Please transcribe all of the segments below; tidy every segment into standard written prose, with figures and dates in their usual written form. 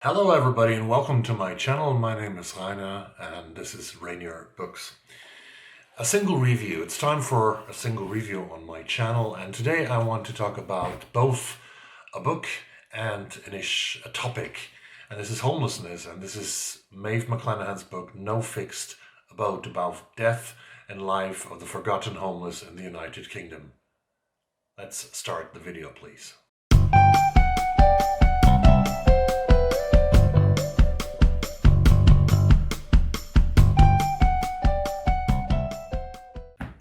Hello everybody and welcome to my channel. My name is Rainer and this is Rainier Books. A single review. It's time for a single review on my channel, and today I want to talk about both a book and a topic. And this is homelessness, and this is Maeve McClenaghan's book No Fixed Abode, about death and life of the forgotten homeless in the United Kingdom. Let's start the video, please.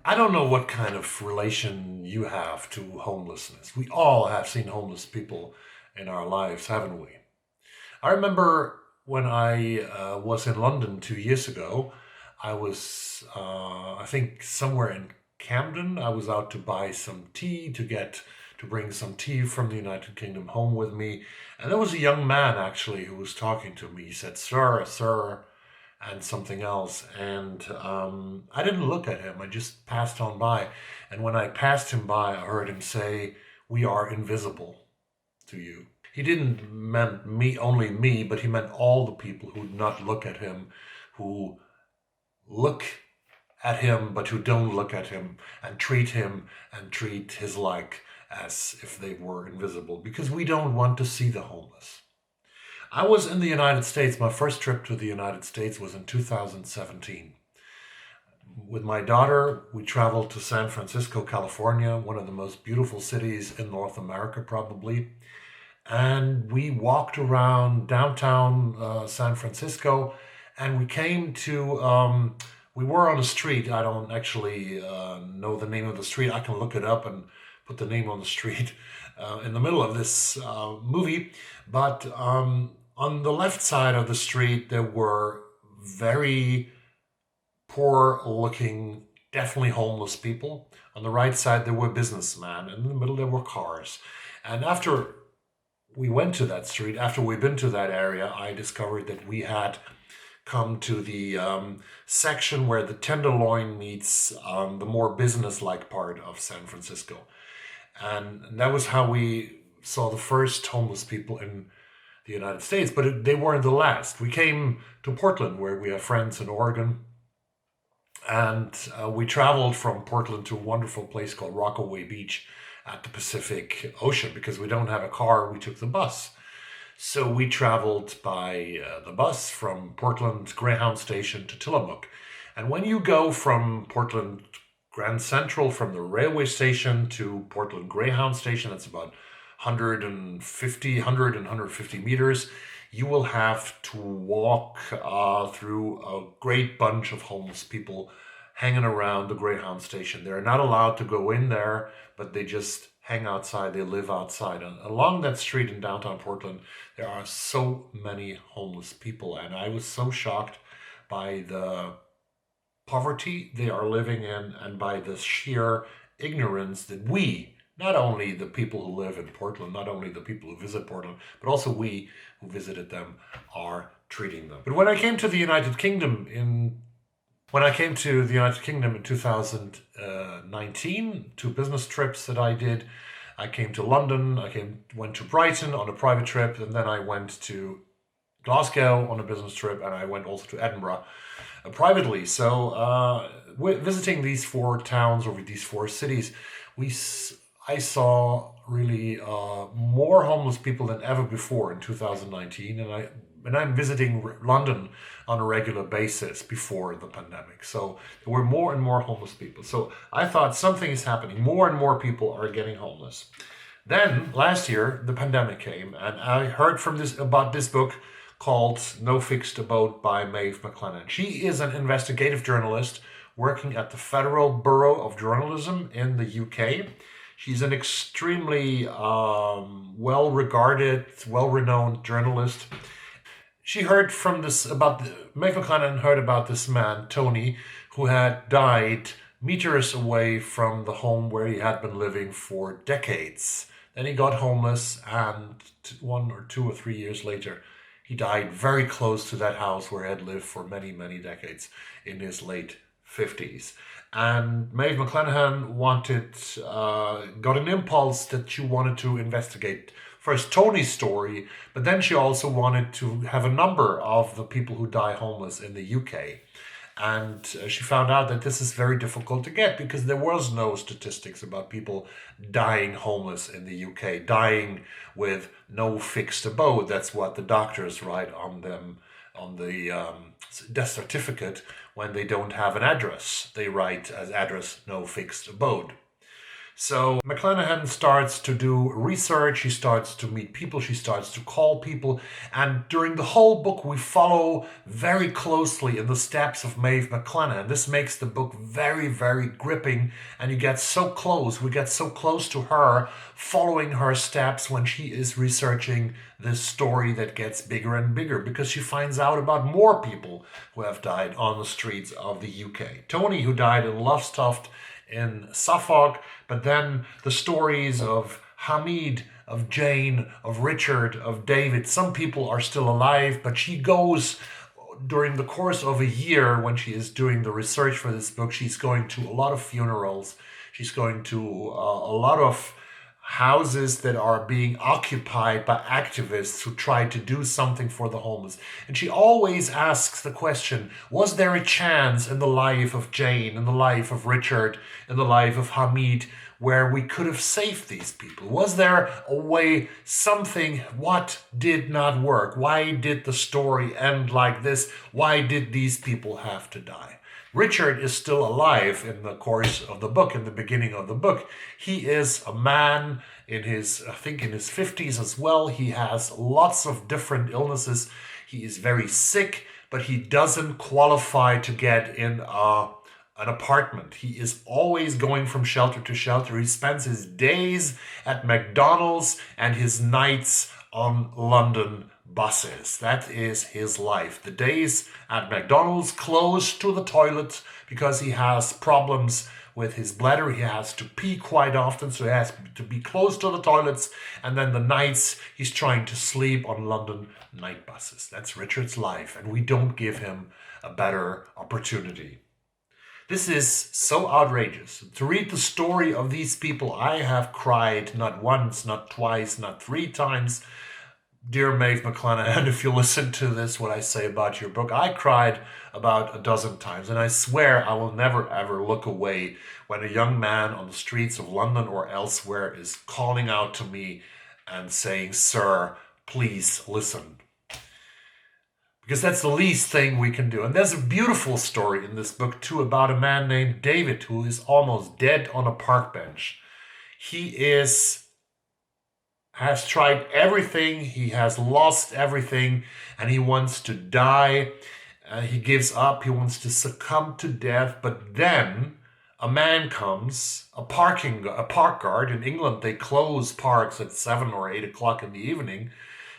I don't know what kind of relation you have to homelessness. We all have seen homeless people in our lives, haven't we? I remember when I was in London 2 years ago. I was, I think, somewhere in Camden. I was out to buy some tea, to bring some tea from the United Kingdom home with me. And there was a young man actually who was talking to me. He said, sir, and something else. And I didn't look at him. I just passed on by. And when I passed him by, I heard him say, "We are invisible to you." He didn't meant me, only me, but he meant all the people who not look at him, who look at him, but who don't look at him and treat his like as if they were invisible, because we don't want to see the homeless. I was in the United States. My first trip to the United States was in 2017. With my daughter, we traveled to San Francisco, California, one of the most beautiful cities in North America, probably. And we walked around downtown San Francisco, and we came to, we were on a street. I don't actually know the name of the street. I can look it up and put the name on the street in the middle of this movie. But on the left side of the street, there were very poor looking, definitely homeless people. On the right side, there were businessmen. And in the middle, there were cars. And after we went to that street, after we'd been to that area, I discovered that we had come to the section where the Tenderloin meets the more business-like part of San Francisco. And that was how we saw the first homeless people in the United States, but they weren't the last. We came to Portland, where we have friends in Oregon, and we traveled from Portland to a wonderful place called Rockaway Beach at the Pacific Ocean. Because we don't have a car, we took the bus. So we traveled by the bus from Portland Greyhound Station to Tillamook. And when you go from Portland Grand Central, from the railway station to Portland Greyhound Station, that's about 150 meters, you will have to walk through a great bunch of homeless people hanging around the Greyhound Station. They're not allowed to go in there, but they just hang outside, they live outside. And along that street in downtown Portland, there are so many homeless people, and I was so shocked by the poverty they are living in and by the sheer ignorance that we, not only the people who live in Portland, not only the people who visit Portland, but also we who visited them, are treating them. But when I came to the United Kingdom in 2019, 2 business trips that I did, I came to London, went to Brighton on a private trip, and then I went to Glasgow on a business trip, and I went also to Edinburgh privately. So visiting these 4 towns, or these 4 cities, I saw really more homeless people than ever before in 2019, and I'm visiting London on a regular basis before the pandemic. So there were more and more homeless people. So I thought something is happening. More and more people are getting homeless. Then last year the pandemic came, and I heard about this book called No Fixed Abode by Maeve McClenaghan. She is an investigative journalist working at the Federal Bureau of Journalism in the UK. She's an extremely well-regarded, well-renowned journalist. She heard Maeve McClenaghan heard about this man, Tony, who had died meters away from the home where he had been living for decades. Then he got homeless, and 1 or 2 or 3 years later, he died very close to that house where he had lived for many, many decades in his late 50s. And Maeve McClenaghan got an impulse that she wanted to investigate first Tony's story, but then she also wanted to have a number of the people who die homeless in the UK. And she found out that this is very difficult to get because there was no statistics about people dying homeless in the UK, dying with no fixed abode. That's what the doctors write on them, on the death certificate when they don't have an address. They write as address, no fixed abode. So McClenaghan starts to do research, she starts to meet people, she starts to call people, and during the whole book we follow very closely in the steps of Maeve McClenaghan. This makes the book very, very gripping, and you get so close, we get so close to her, following her steps when she is researching this story that gets bigger and bigger, because she finds out about more people who have died on the streets of the UK. Tony, who died in Lowestoft in Suffolk, but then the stories of Hamid, of Jane, of Richard, of David. Some people are still alive, but she goes during the course of a year when she is doing the research for this book. She's going to a lot of funerals. She's going to a lot of houses that are being occupied by activists who try to do something for the homeless. And she always asks the question, was there a chance in the life of Jane, in the life of Richard, in the life of Hamid, where we could have saved these people? Was there a way, something, what did not work? Why did the story end like this? Why did these people have to die? Richard is still alive in the course of the book, in the beginning of the book. He is a man in his, I think in his 50s as well. He has lots of different illnesses. He is very sick, but he doesn't qualify to get in an apartment. He is always going from shelter to shelter. He spends his days at McDonald's and his nights on London buses. That is his life. The days at McDonald's, close to the toilet, because he has problems with his bladder. He has to pee quite often, so he has to be close to the toilets. And then the nights he's trying to sleep on London night buses. That's Richard's life, and we don't give him a better opportunity. This is so outrageous. To read the story of these people, I have cried not once, not twice, not 3 times. Dear Maeve McClenaghan, if you listen to this, what I say about your book, I cried about a dozen times, and I swear I will never ever look away when a young man on the streets of London or elsewhere is calling out to me and saying, "Sir, please listen." Because that's the least thing we can do. And there's a beautiful story in this book too about a man named David who is almost dead on a park bench. He has tried everything, he has lost everything, and he wants to die. He gives up, he wants to succumb to death, but then a man comes, a park guard. In England, they close parks at 7 or 8 o'clock in the evening,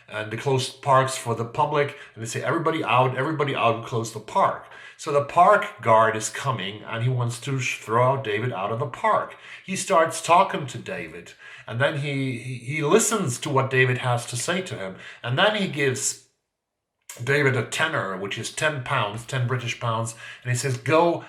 and they close parks for the public, and they say, everybody out, close the park. So the park guard is coming, and he wants to throw out David out of the park. He starts talking to David, and then he listens to what David has to say to him, and then he gives David a tenner, which is 10 pounds, 10 British pounds, and he says, go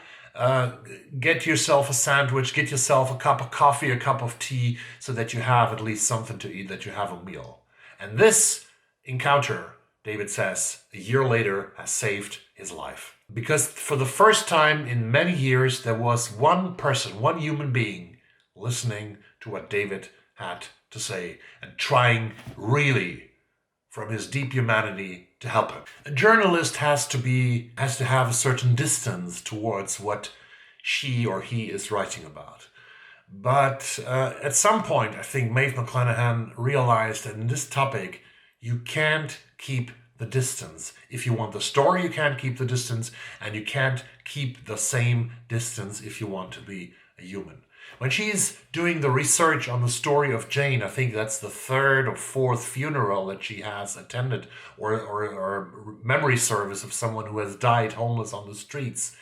get yourself a sandwich, get yourself a cup of coffee, a cup of tea, so that you have at least something to eat, that you have a meal. And this encounter, David says, a year later has saved his life. Because for the first time in many years, there was one person, one human being, listening to what David had to say and trying really from his deep humanity to help him. A journalist has to have a certain distance towards what she or he is writing about. But at some point, I think Maeve McClenaghan realized that in this topic, you can't keep the distance. If you want the story, you can't keep the distance, and you can't keep the same distance if you want to be a human. When she's doing the research on the story of Jane, I think that's the 3rd or 4th funeral that she has attended, or memory service of someone who has died homeless on the streets.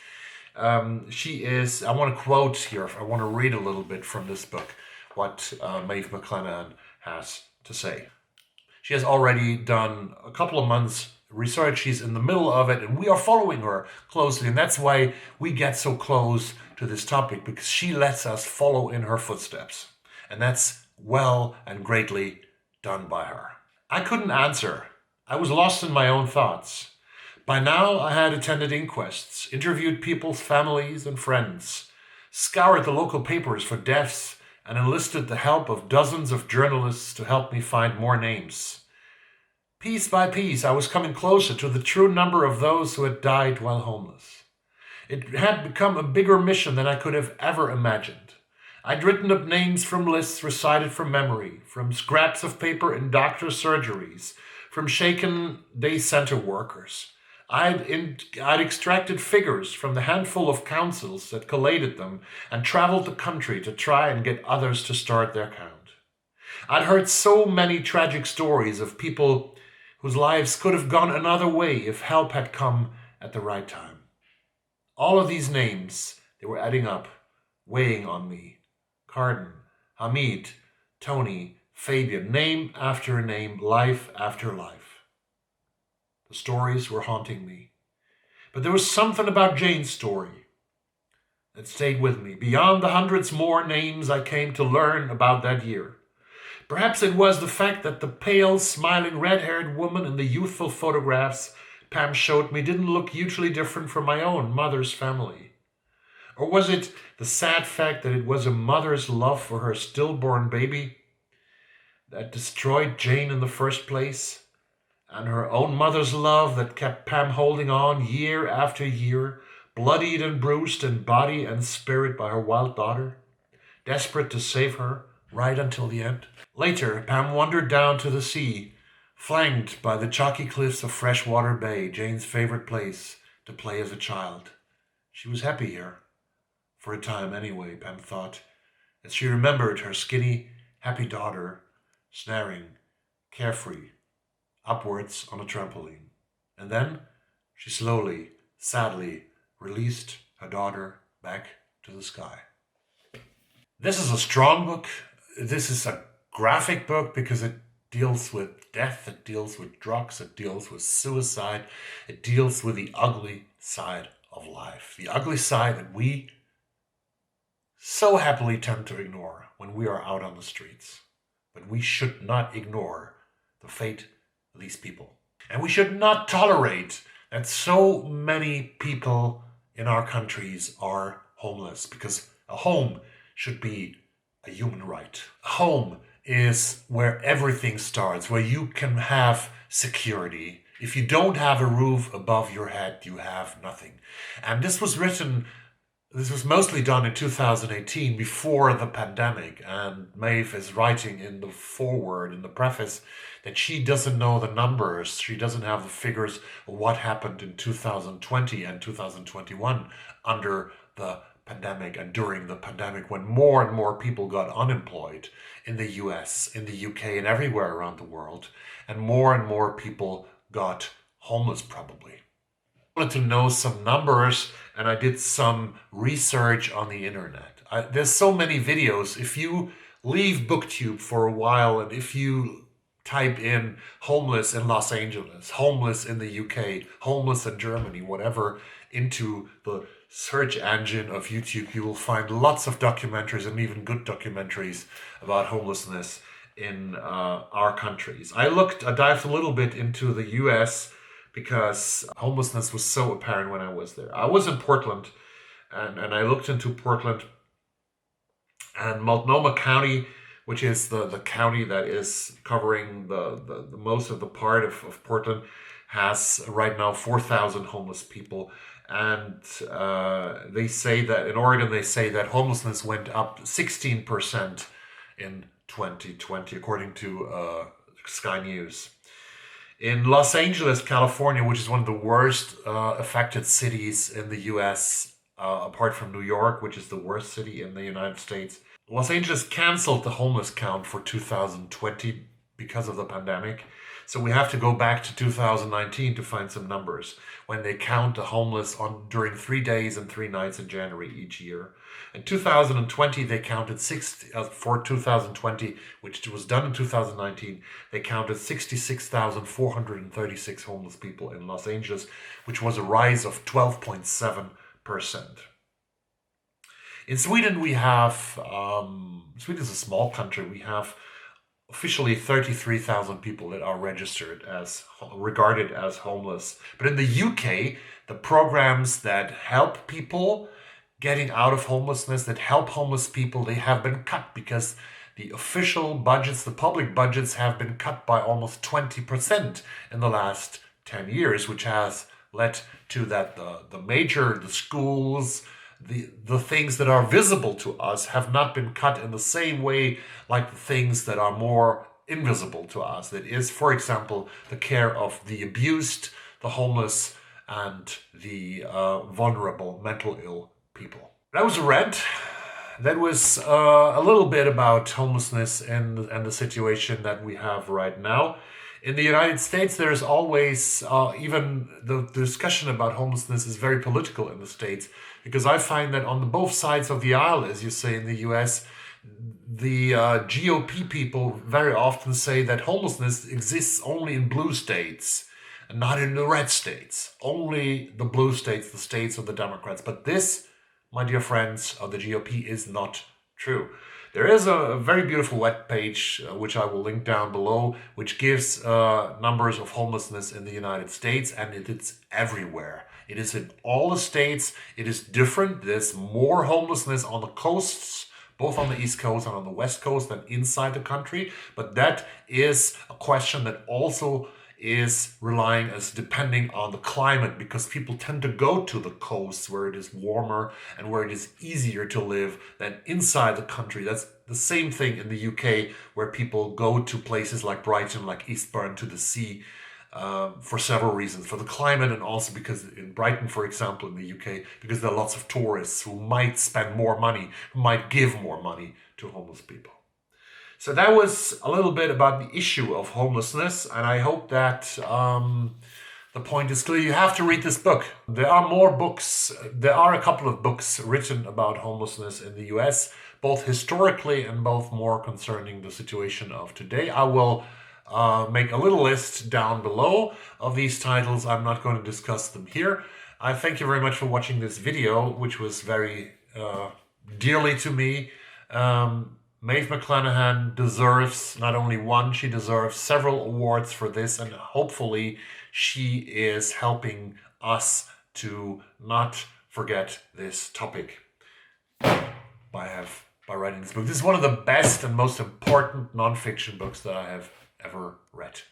I want to quote here, I want to read a little bit from this book, what Maeve McClenaghan has to say. She has already done a couple of months research, she's in the middle of it, and we are following her closely, and that's why we get so close to this topic, because she lets us follow in her footsteps, and that's well and greatly done by her? I couldn't answer. I was lost in my own thoughts. By now, I had attended inquests, interviewed people's families and friends, scoured the local papers for deaths, and enlisted the help of dozens of journalists to help me find more names. Piece by piece, I was coming closer to the true number of those who had died while homeless. It had become a bigger mission than I could have ever imagined. I'd written up names from lists recited from memory, from scraps of paper in doctors' surgeries, from shaken day center workers. I'd extracted figures from the handful of councils that collated them and traveled the country to try and get others to start their count. I'd heard so many tragic stories of people whose lives could have gone another way if help had come at the right time. All of these names, they were adding up, weighing on me. Carden, Hamid, Tony, Fabian, name after name, life after life. The stories were haunting me. But there was something about Jane's story that stayed with me, beyond the hundreds more names I came to learn about that year. Perhaps it was the fact that the pale, smiling, red-haired woman in the youthful photographs Pam showed me didn't look hugely different from my own mother's family. Or was it the sad fact that it was a mother's love for her stillborn baby that destroyed Jane in the first place, and her own mother's love that kept Pam holding on year after year, bloodied and bruised in body and spirit by her wild daughter, desperate to save her right until the end? Later, Pam wandered down to the sea, flanked by the chalky cliffs of Freshwater Bay, Jane's favorite place to play as a child. She was happy here. For a time anyway, Pam thought, as she remembered her skinny, happy daughter, snaring, carefree, upwards on a trampoline. And then she slowly, sadly released her daughter back to the sky. This is a strong book. This is a graphic book because it deals with death, it deals with drugs, it deals with suicide, it deals with the ugly side of life. The ugly side that we so happily tend to ignore when we are out on the streets. But we should not ignore the fate of these people. And we should not tolerate that so many people in our countries are homeless, because a home should be a human right. A home is where everything starts, where you can have security. If you don't have a roof above your head, you have nothing. And this was mostly done in 2018, before the pandemic. And Maeve is writing in the foreword, in the preface, that she doesn't know the numbers. She doesn't have the figures of what happened in 2020 and 2021 under the pandemic and during the pandemic, when more and more people got unemployed in the US, in the UK, and everywhere around the world, and more people got homeless probably. I wanted to know some numbers, and I did some research on the internet. There's so many videos. If you leave BookTube for a while, and if you type in homeless in Los Angeles, homeless in the UK, homeless in Germany, whatever, into the search engine of YouTube, you will find lots of documentaries, and even good documentaries, about homelessness in our countries. I dived a little bit into the US because homelessness was so apparent when I was there. I was in Portland, and I looked into Portland, and Multnomah County, which is the county that is covering the most of the part of Portland, has right now 4,000 homeless people. And they say that in Oregon, they say that homelessness went up 16% in 2020, according to Sky News. In Los Angeles, California, which is one of the worst affected cities in the US, apart from New York, which is the worst city in the United States, Los Angeles canceled the homeless count for 2020 because of the pandemic. So we have to go back to 2019 to find some numbers, when they count the homeless during 3 days and 3 nights in January each year. In 2020, they counted for 2020, which was done in 2019, they counted 66,436 homeless people in Los Angeles, which was a rise of 12.7%. In Sweden, we have, Sweden is a small country, we have officially 33,000 people that are registered as regarded as homeless. But in the UK, the programs that help people getting out of homelessness, that help homeless people, they have been cut because the official budgets, the public budgets have been cut by almost 20% in the last 10 years, which has led to that the schools, the things that are visible to us have not been cut in the same way like the things that are more invisible to us. That is, for example, the care of the abused, the homeless, and the vulnerable, mental ill people. That was a rant. That was a little bit about homelessness and the situation that we have right now. In the United States, there's always, even the discussion about homelessness is very political in the States, because I find that on both sides of the aisle, as you say in the US, the GOP people very often say that homelessness exists only in blue states and not in the red states. Only the blue states, the states of the Democrats. But this, my dear friends of the GOP, is not true. There is a very beautiful web page, which I will link down below, which gives numbers of homelessness in the United States, and it's everywhere. It is in all the states. It is different. There's more homelessness on the coasts, both on the East Coast and on the West Coast, than inside the country. But that is a question that also is relying as depending on the climate, because people tend to go to the coast where it is warmer and where it is easier to live than inside the country. That's the same thing in the UK, where people go to places like Brighton, like Eastbourne, to the sea, for several reasons, for the climate, and also because in Brighton, for example, in the UK, because there are lots of tourists who might spend more money, who might give more money to homeless people. So that was a little bit about the issue of homelessness, and I hope that the point is clear. You have to read this book. There are more books. There are a couple of books written about homelessness in the US, both historically and both more concerning the situation of today. I will make a little list down below of these titles. I'm not going to discuss them here. I thank you very much for watching this video, which was very dearly to me. Maeve McClenaghan deserves not only one, she deserves several awards for this, and hopefully she is helping us to not forget this topic by writing this book. This is one of the best and most important nonfiction books that I have ever read.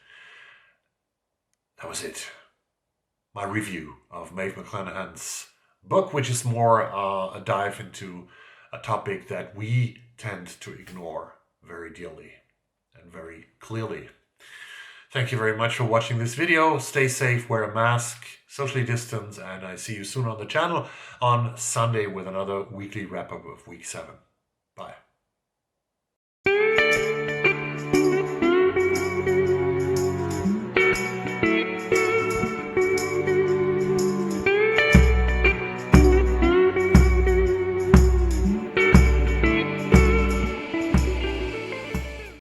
That was it. My review of Maeve McClenaghan's book, which is more a dive into a topic that we tend to ignore very dearly and very clearly. Thank you very much for watching this video. Stay safe, wear a mask, socially distance, and I see you soon on the channel on Sunday with another weekly wrap-up of week 7. Bye.